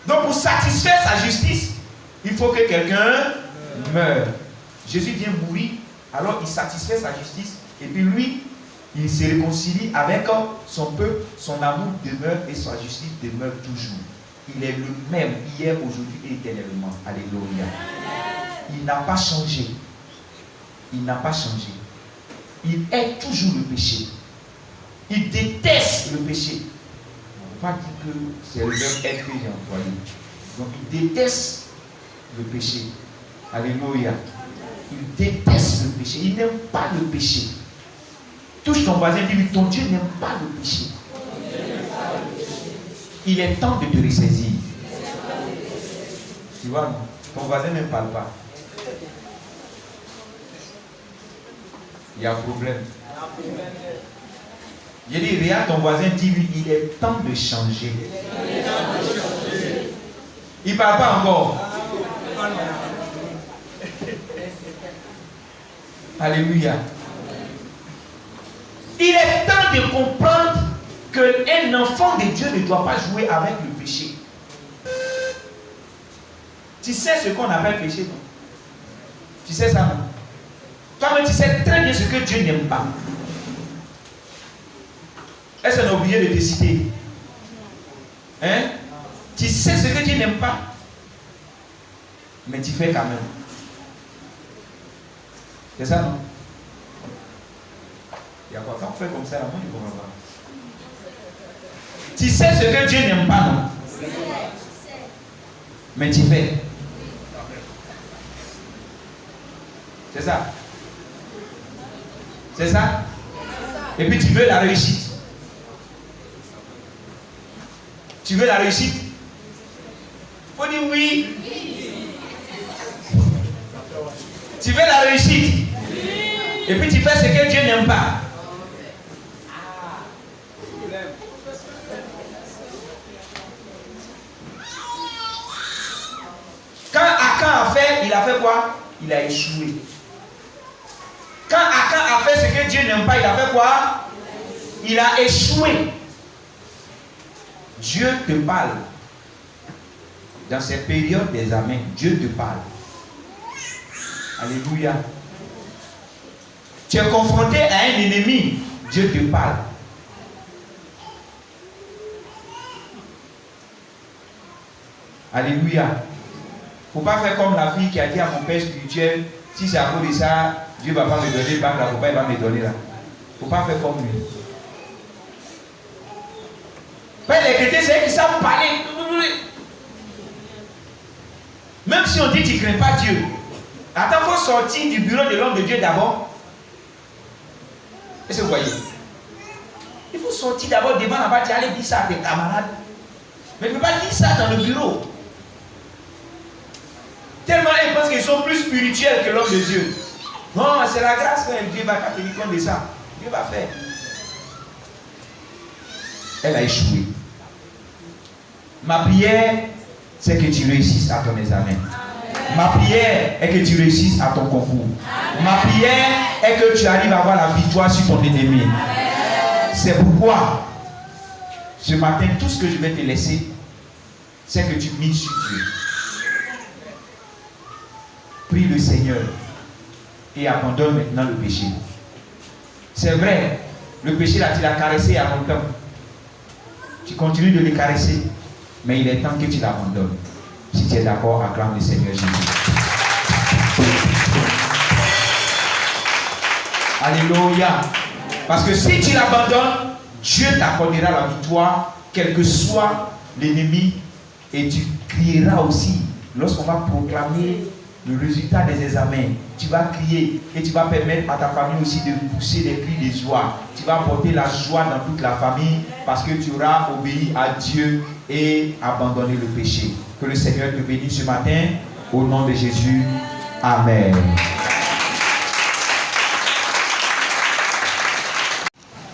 Donc pour satisfaire sa justice, il faut que quelqu'un meure. Jésus vient mourir, alors il satisfait sa justice et puis lui, il se réconcilie avec son peuple, son amour demeure et sa justice demeure toujours. Il est le même hier, aujourd'hui et éternellement. Alléluia. Il n'a pas changé. Il n'a pas changé. Il hait toujours le péché. Il déteste le péché. On ne va pas dire que c'est le verbe être que j'ai employé. Donc il déteste le péché. Alléluia. Il déteste le péché. Il n'aime pas le péché. Touche ton voisin et dis-lui, ton Dieu n'aime pas le péché. Il est temps de te ressaisir. Tu vois, non? Ton voisin ne parle pas. Il y a un problème. J'ai dit, regarde ton voisin, dis-lui, il est temps de changer. Il ne parle pas encore. Alléluia. Il est temps de comprendre qu'un enfant de Dieu ne doit pas jouer avec le péché. Tu sais ce qu'on appelle péché, non? Tu sais ça, non? Toi-même, tu sais très bien ce que Dieu n'aime pas. Est-ce qu'on a oublié de te citer? Hein? Tu sais ce que Dieu n'aime pas, mais tu fais quand même. C'est ça, non? Il y a quoi? Quand on fait comme ça, la main, il ne comprend pas. Tu sais ce que Dieu n'aime pas, non? Mais tu fais. C'est ça. C'est ça? Et puis tu veux la réussite. Tu veux la réussite? Il faut dire oui. Tu veux la réussite? Et puis tu fais ce que Dieu n'aime pas. Quand Akan a fait, il a fait quoi? Il a échoué. Quand Akan a fait ce que Dieu n'aime pas, il a fait quoi? Il a échoué. Dieu te parle. Dans cette période d'examen, Dieu te parle. Alléluia. Tu es confronté à un ennemi, Dieu te parle. Alléluia. Il ne faut pas faire comme la fille qui a dit à mon père spirituel, si c'est à cause de ça, Dieu ne va pas me donner le bac là, pourquoi il va me donner là? Il ne faut pas faire comme lui. Les chrétiens, c'est eux qui savent parler. Même si on dit que tu ne crains pas Dieu. Attends, il faut sortir du bureau de l'homme de Dieu d'abord. Est-ce que vous voyez? Il faut sortir d'abord devant là-bas, tu allais dire ça à tes camarades. Mais tu ne peux pas dire ça dans le bureau. Tellement ils pensent qu'ils sont plus spirituels que l'homme de Dieu. Non, c'est la grâce que Dieu va tenir compte de ça. Dieu va faire. Elle a échoué. Ma prière, c'est que tu réussisses à ton examen. Ma prière est que tu réussisses à ton concours. Ma prière est que tu arrives à avoir la victoire sur ton ennemi. C'est pourquoi, ce matin, tout ce que je vais te laisser, c'est que tu mises sur Dieu. Prie le Seigneur et abandonne maintenant le péché. C'est vrai, le péché là, tu l'as caressé il y a longtemps. Tu continues de le caresser, mais il est temps que tu l'abandonnes. Si tu es d'accord, acclame le Seigneur Jésus. Alléluia. Parce que si tu l'abandonnes, Dieu t'accordera la victoire, quel que soit l'ennemi, et tu crieras aussi. Lorsqu'on va proclamer le résultat des examens, tu vas crier et tu vas permettre à ta famille aussi de pousser des cris de joie. Tu vas apporter la joie dans toute la famille parce que tu auras obéi à Dieu et abandonné le péché. Que le Seigneur te bénisse ce matin au nom de Jésus. Amen.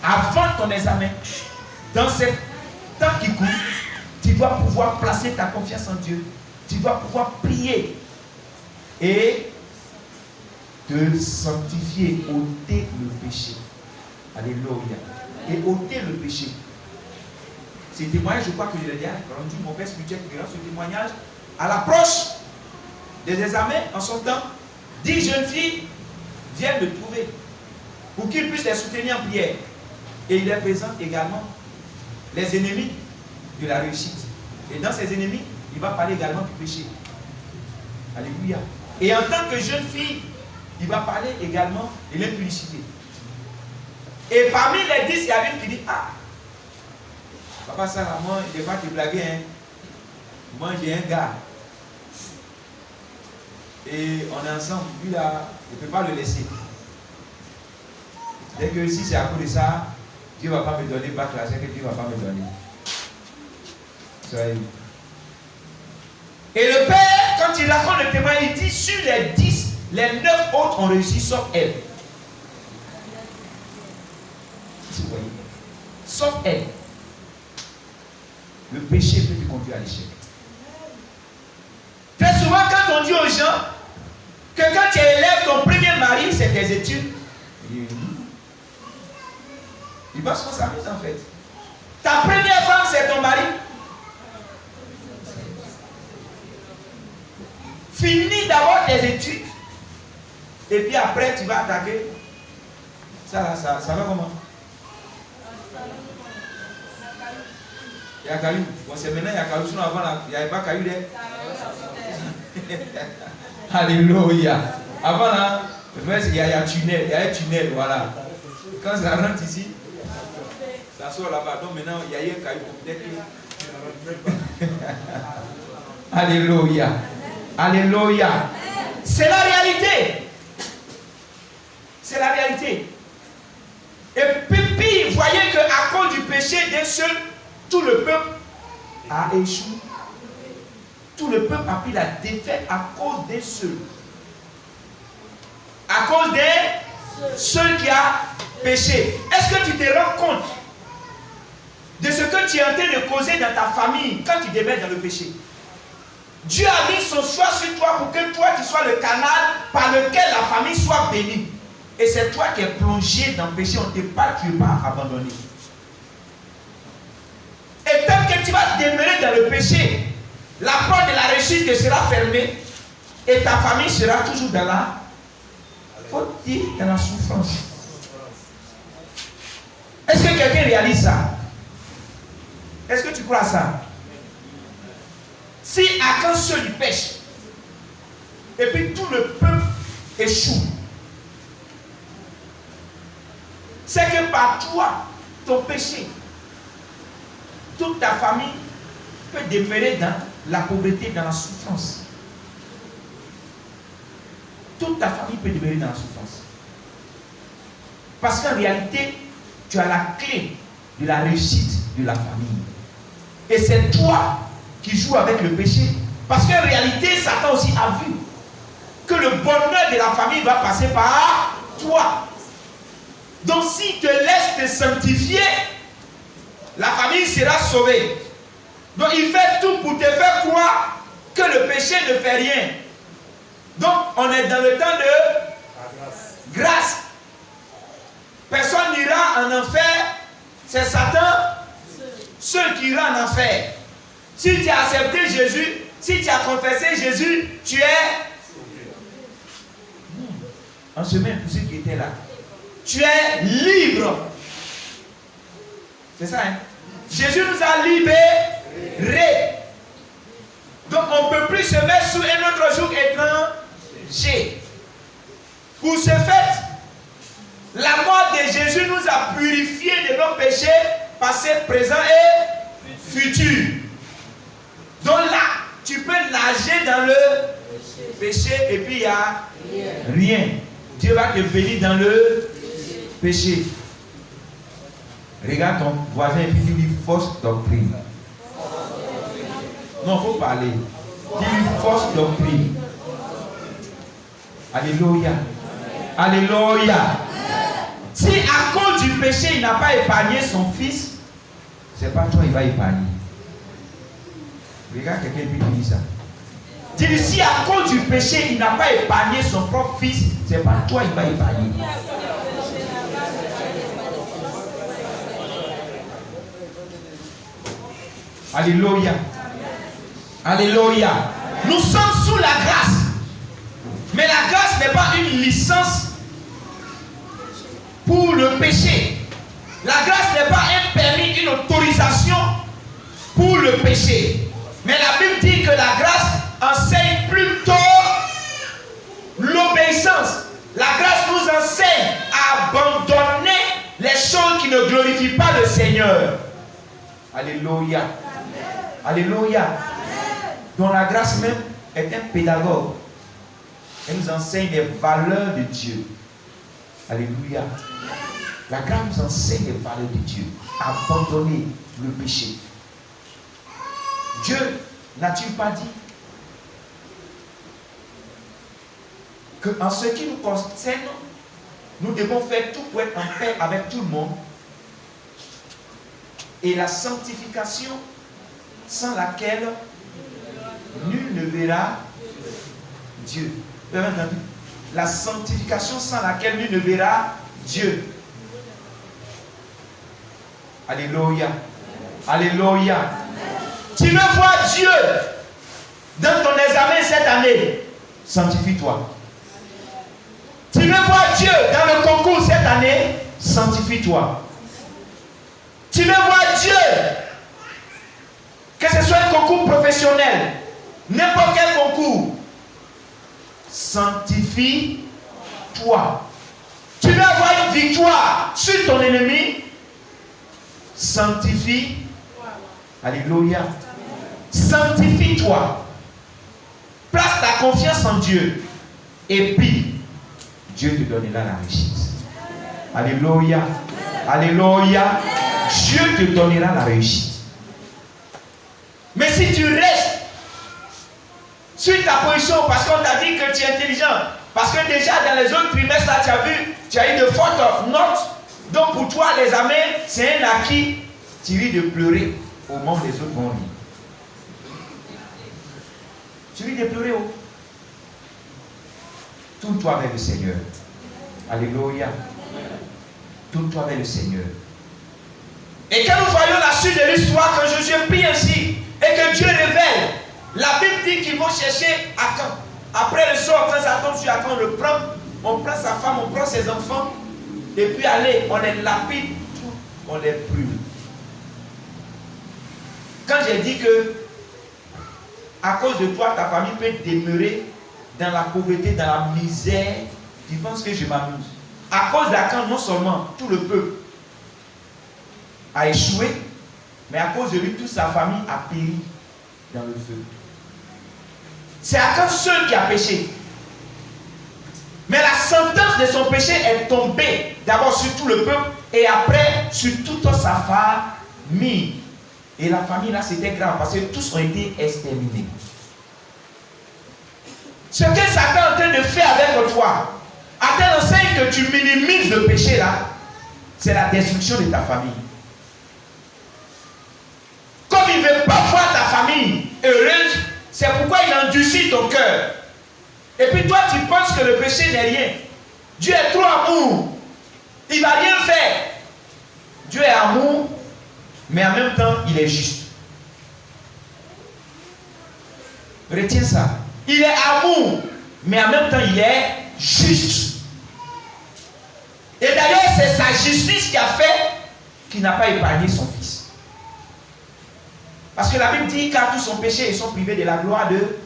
Avant ton examen, dans ce temps qui court, tu dois pouvoir placer ta confiance en Dieu. Tu dois pouvoir prier et te sanctifier, ôter le péché. Alléluia. Et ôter le péché. Ces témoignages, je crois que je l'ai déjà rendu, mon père spirituel qui rend ce témoignage. À l'approche des examens, en son temps, 10 jeunes filles viennent le trouver pour qu'il puisse les soutenir en prière. Et il les présente également les ennemis de la réussite. Et dans ces ennemis, il va parler également du péché. Alléluia. Et en tant que jeune fille, il va parler également de l'impudicité. Et parmi les 10, il y a une qui dit, ah, papa, ça là, moi, je ne vais pas te blaguer, hein. Moi, j'ai un gars. Et on est ensemble. Lui là, je ne peux pas le laisser. Dès que si c'est à cause de ça, Dieu ne va pas me donner bac là, c'est que Dieu ne va pas me donner. Soyez. Et le père, quand il raconte le témoin, il dit sur les 10, les 9 autres ont réussi sauf elle. Vous voyez? Sauf elle. Le péché peut te conduire à l'échec. Très souvent, quand on dit aux gens que quand tu élèves ton premier mari, c'est tes études, ils pensent qu'on s'amuse en fait. Ta première femme, c'est ton mari. Finis d'abord tes études. Et puis après, tu vas attaquer. Ça va comment? Il y a caillou. Bon, c'est maintenant il y a caillou. Sinon avant, il n'y avait pas caillou là. Alléluia. Avant là, il y a un tunnel. Il y a un tunnel, voilà. Quand ça rentre ici, ça sort là-bas. Donc maintenant, il y a un caillou. Alléluia. Alléluia. C'est la réalité. C'est la réalité. Et puis, voyez qu'à cause du péché d'un seul, tout le peuple a échoué. Tout le peuple a pris la défaite à cause d'un seul. À cause d'un seul qui a péché. Est-ce que tu te rends compte de ce que tu es en train de causer dans ta famille quand tu démêles dans le péché? Dieu a mis son choix sur toi pour que toi tu sois le canal par lequel la famille soit bénie. Et c'est toi qui es plongé dans le péché, on ne te parle, tu ne vas pas abandonner. Et tant que tu vas demeurer dans le péché, la porte de la réussite te sera fermée et ta famille sera toujours dans la faute, dans la souffrance. Est-ce que quelqu'un réalise ça? Est-ce que tu crois à ça? Si Achan seul il pêche, et puis tout le peuple échoue, c'est que par toi, ton péché, toute ta famille peut demeurer dans la pauvreté, dans la souffrance. Toute ta famille peut demeurer dans la souffrance. Parce qu'en réalité, tu as la clé de la réussite de la famille. Et c'est toi qui joues avec le péché. Parce qu'en réalité, Satan aussi a vu que le bonheur de la famille va passer par toi. Donc s'il te laisse te sanctifier, la famille sera sauvée. Donc il fait tout pour te faire croire que le péché ne fait rien. Donc on est dans le temps de grâce. Personne n'ira en enfer. C'est Satan seul qui ira en enfer. Si tu as accepté Jésus, si tu as confessé Jésus, tu es en chemin pour ceux qui étaient là. Tu es libre. C'est ça, hein? Jésus nous a libérés. Donc on ne peut plus se mettre sous un autre joug étranger. Pour ce fait, la mort de Jésus nous a purifiés de nos péchés passés, présents et futurs. Donc là, tu peux nager dans le péché et puis il n'y a rien. Dieu va te bénir dans le péché. Regarde ton voisin et puis dis-lui fausse doctrine. Non, il faut parler. Dis-lui fausse doctrine. Alléluia. Alléluia. Si à cause du péché, il n'a pas épargné son fils, c'est pas toi il va épargner. Regarde quelqu'un qui dit ça. Dis-lui, si à cause du péché, il n'a pas épargné son propre fils, c'est pas toi il va épargner. Alléluia. Alléluia. Nous sommes sous la grâce. Mais la grâce n'est pas une licence pour le péché. La grâce n'est pas un permis, une autorisation pour le péché. Mais la Bible dit que la grâce enseigne plutôt l'obéissance. La grâce nous enseigne à abandonner les choses qui ne glorifient pas le Seigneur. Alléluia. Alléluia. Donc la grâce même est un pédagogue. Elle nous enseigne les valeurs de Dieu. Alléluia. La grâce nous enseigne les valeurs de Dieu. Abandonner le péché. Dieu n'a-t-il pas dit que en ce qui nous concerne, nous devons faire tout pour être en paix avec tout le monde, et la sanctification sans laquelle nul ne verra Dieu. La sanctification sans laquelle nul ne verra Dieu. Alléluia. Alléluia. Tu veux voir Dieu dans ton examen cette année, sanctifie-toi. Tu veux voir Dieu dans le concours cette année, sanctifie-toi. Tu veux voir Dieu, que ce soit un concours professionnel, n'importe quel concours, sanctifie-toi. Tu veux avoir une victoire sur ton ennemi, sanctifie-toi. Alléluia. Sanctifie-toi. Place ta confiance en Dieu. Et puis, Dieu te donnera la réussite. Alléluia. Alléluia. Dieu te donnera la réussite. Mais si tu restes sur ta position parce qu'on t'a dit que tu es intelligent, parce que déjà dans les autres trimestres là, tu as vu, tu as eu de fortes notes, donc pour toi l'examen c'est un acquis, tu risques de pleurer au moment où les autres vont lire. Tu risques de pleurer. Tourne-toi vers le Seigneur. Alléluia. Tourne-toi vers le Seigneur. Et quand nous voyons la suite de l'histoire, que Jésus prie ainsi, et que Dieu révèle, la Bible dit qu'ils vont chercher Akan. Après le sort, quand ça tombe sur Akan, on prend sa femme, on prend ses enfants, et puis allez, on les lapide, on les brûle. Quand j'ai dit que à cause de toi, ta famille peut demeurer dans la pauvreté, dans la misère, tu penses que je m'amuse. À cause d'Akan, non seulement tout le peuple a échoué, mais à cause de lui, toute sa famille a péri dans le feu. C'est Akan seul qui a péché. Mais la sentence de son péché est tombée d'abord sur tout le peuple et après sur toute sa famille. Et la famille là c'était grave parce que tous ont été exterminés. Ce que Satan est en train de faire avec toi, à tel enseigne que tu minimises le péché là, c'est la destruction de ta famille. Comme il ne veut pas voir ta famille heureuse, c'est pourquoi il endurcit ton cœur. Et puis toi tu penses que le péché n'est rien. Dieu est trop amour. Il ne va rien faire. Dieu est amour, mais en même temps il est juste. Retiens ça. Il est amour, mais en même temps il est juste. Et d'ailleurs c'est sa justice qui a fait qu'il n'a pas épargné son fils. Parce que la Bible dit qu'à tout son péché ils sont privés de la gloire de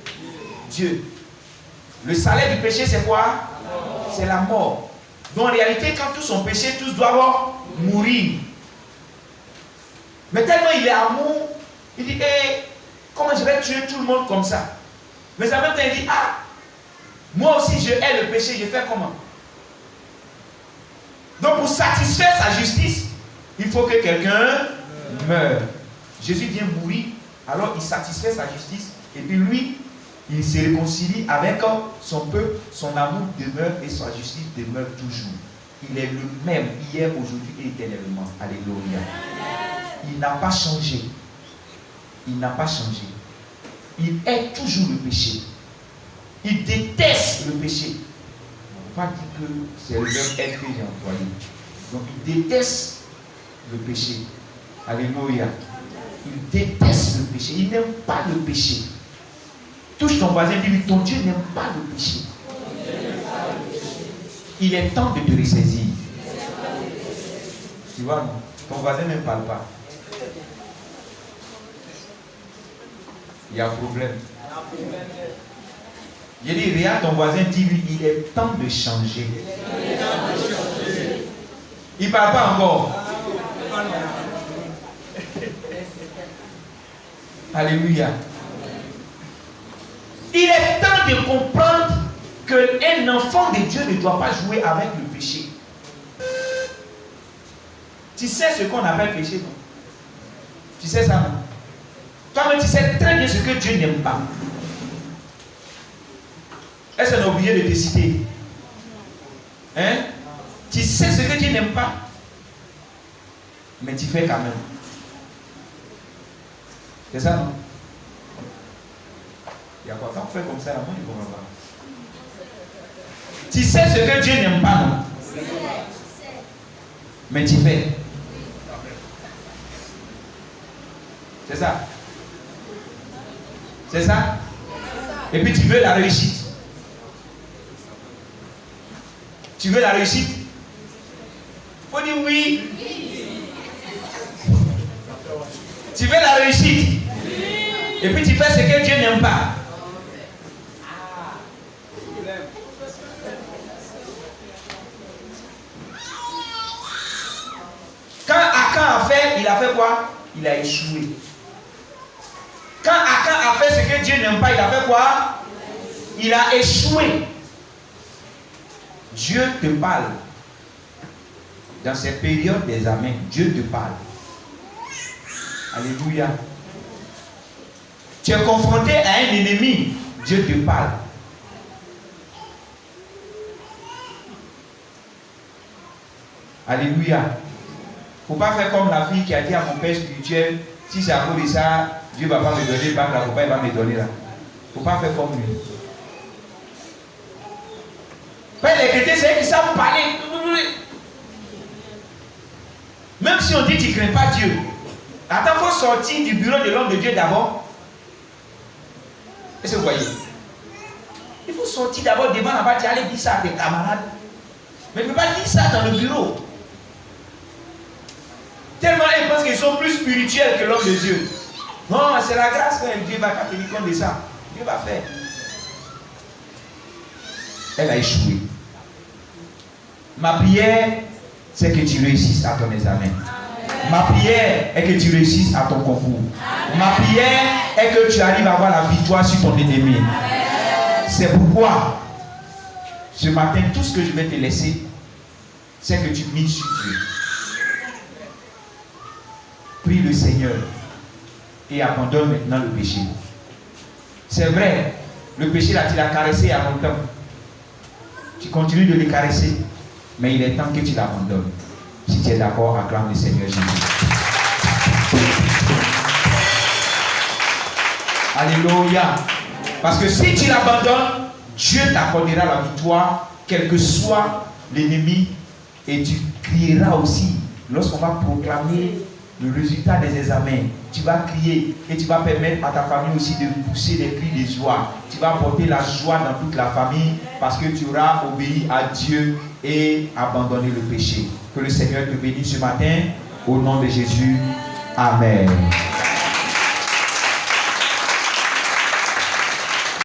Dieu. Le salaire du péché c'est quoi? C'est la mort. Donc en réalité quand tout son péché tous doivent mourir. Mais tellement il est amour, il dit hey, comment je vais tuer tout le monde comme ça? Mais en même temps il dit ah, moi aussi je hais le péché, je fais comment? Donc pour satisfaire sa justice, il faut que quelqu'un meure. Jésus vient mourir, alors il satisfait sa justice et puis lui, il se réconcilie avec son peuple, son amour demeure et sa justice demeure toujours. Il est le même hier, aujourd'hui et éternellement. Alléluia. Il n'a pas changé. Il n'a pas changé. Il hait toujours le péché. Il déteste le péché. On ne va pas dire que c'est le verbe être que j'ai employé. Donc il déteste le péché. Alléluia. Il déteste le péché. Il n'aime pas le péché. Touche ton voisin et dis-lui, ton Dieu n'aime pas le péché. Il est temps de te ressaisir. Tu vois, non? Ton voisin ne parle pas. Il y a un problème. Je dis, regarde ton voisin, dis-lui, il est temps de changer. Il ne parle pas encore. Alléluia. Il est temps de comprendre qu'un enfant de Dieu ne doit pas jouer avec le péché. Tu sais ce qu'on appelle péché, non? Tu sais ça, non? Toi-même, tu sais très bien ce que Dieu n'aime pas. Est-ce qu'on a oublié de te citer? Hein? Tu sais ce que Dieu n'aime pas, mais tu fais quand même. C'est ça, non? Il y a quoi? Quand on fait comme ça, moi, je ne comprends pas. Tu sais ce que Dieu n'aime pas, non? Mais tu fais. C'est ça. C'est ça. Et puis tu veux la réussite. Tu veux la réussite? Il faut dire oui. Tu veux la réussite? Et puis tu fais ce que Dieu n'aime pas. Quand Akan a fait, il a fait quoi? Il a échoué. Quand Akan a fait ce que Dieu n'aime pas, il a fait quoi? Il a échoué. Dieu te parle. Dans ces périodes d'examen, Dieu te parle. Alléluia. Tu es confronté à un ennemi, Dieu te parle. Alléluia. Il ne faut pas faire comme la fille qui a dit à mon père spirituel, si c'est à cause de ça, Dieu ne va pas me donner, là, il va me donner là. Il ne faut pas faire comme lui. Les chrétiens, c'est eux qui savent parler. Même si on dit que tu ne crains pas Dieu, attends, il faut sortir du bureau de l'homme de Dieu d'abord. Est-ce que vous voyez? Il faut sortir d'abord devant là-bas, tu allais dire ça à tes camarades. Mais tu ne peux pas dire ça dans le bureau. Tellement ils pensent qu'ils sont plus spirituels que l'homme de Dieu. Non, c'est la grâce que Dieu va pas tenir compte de ça. Dieu va faire. Elle a échoué. Ma prière, c'est que tu réussisses à ton examen. Ma prière est que tu réussisses à ton concours. Ma prière est que tu arrives à avoir la victoire sur ton ennemi. C'est pourquoi, ce matin, tout ce que je vais te laisser, c'est que tu mises sur Dieu. prie le Seigneur et abandonne maintenant le péché. C'est vrai, le péché là, tu l'as caressé il y a longtemps. Tu continues de le caresser, mais il est temps que tu l'abandonnes. Si tu es d'accord, acclame le Seigneur Jésus. Alléluia. Parce que si tu l'abandonnes, Dieu t'accordera la victoire, quel que soit l'ennemi, et tu crieras aussi. Lorsqu'on va proclamer le résultat des examens, tu vas crier et tu vas permettre à ta famille aussi de pousser des cris de joie. Tu vas apporter la joie dans toute la famille parce que tu auras obéi à Dieu et abandonné le péché. Que le Seigneur te bénisse ce matin au nom de Jésus. Amen.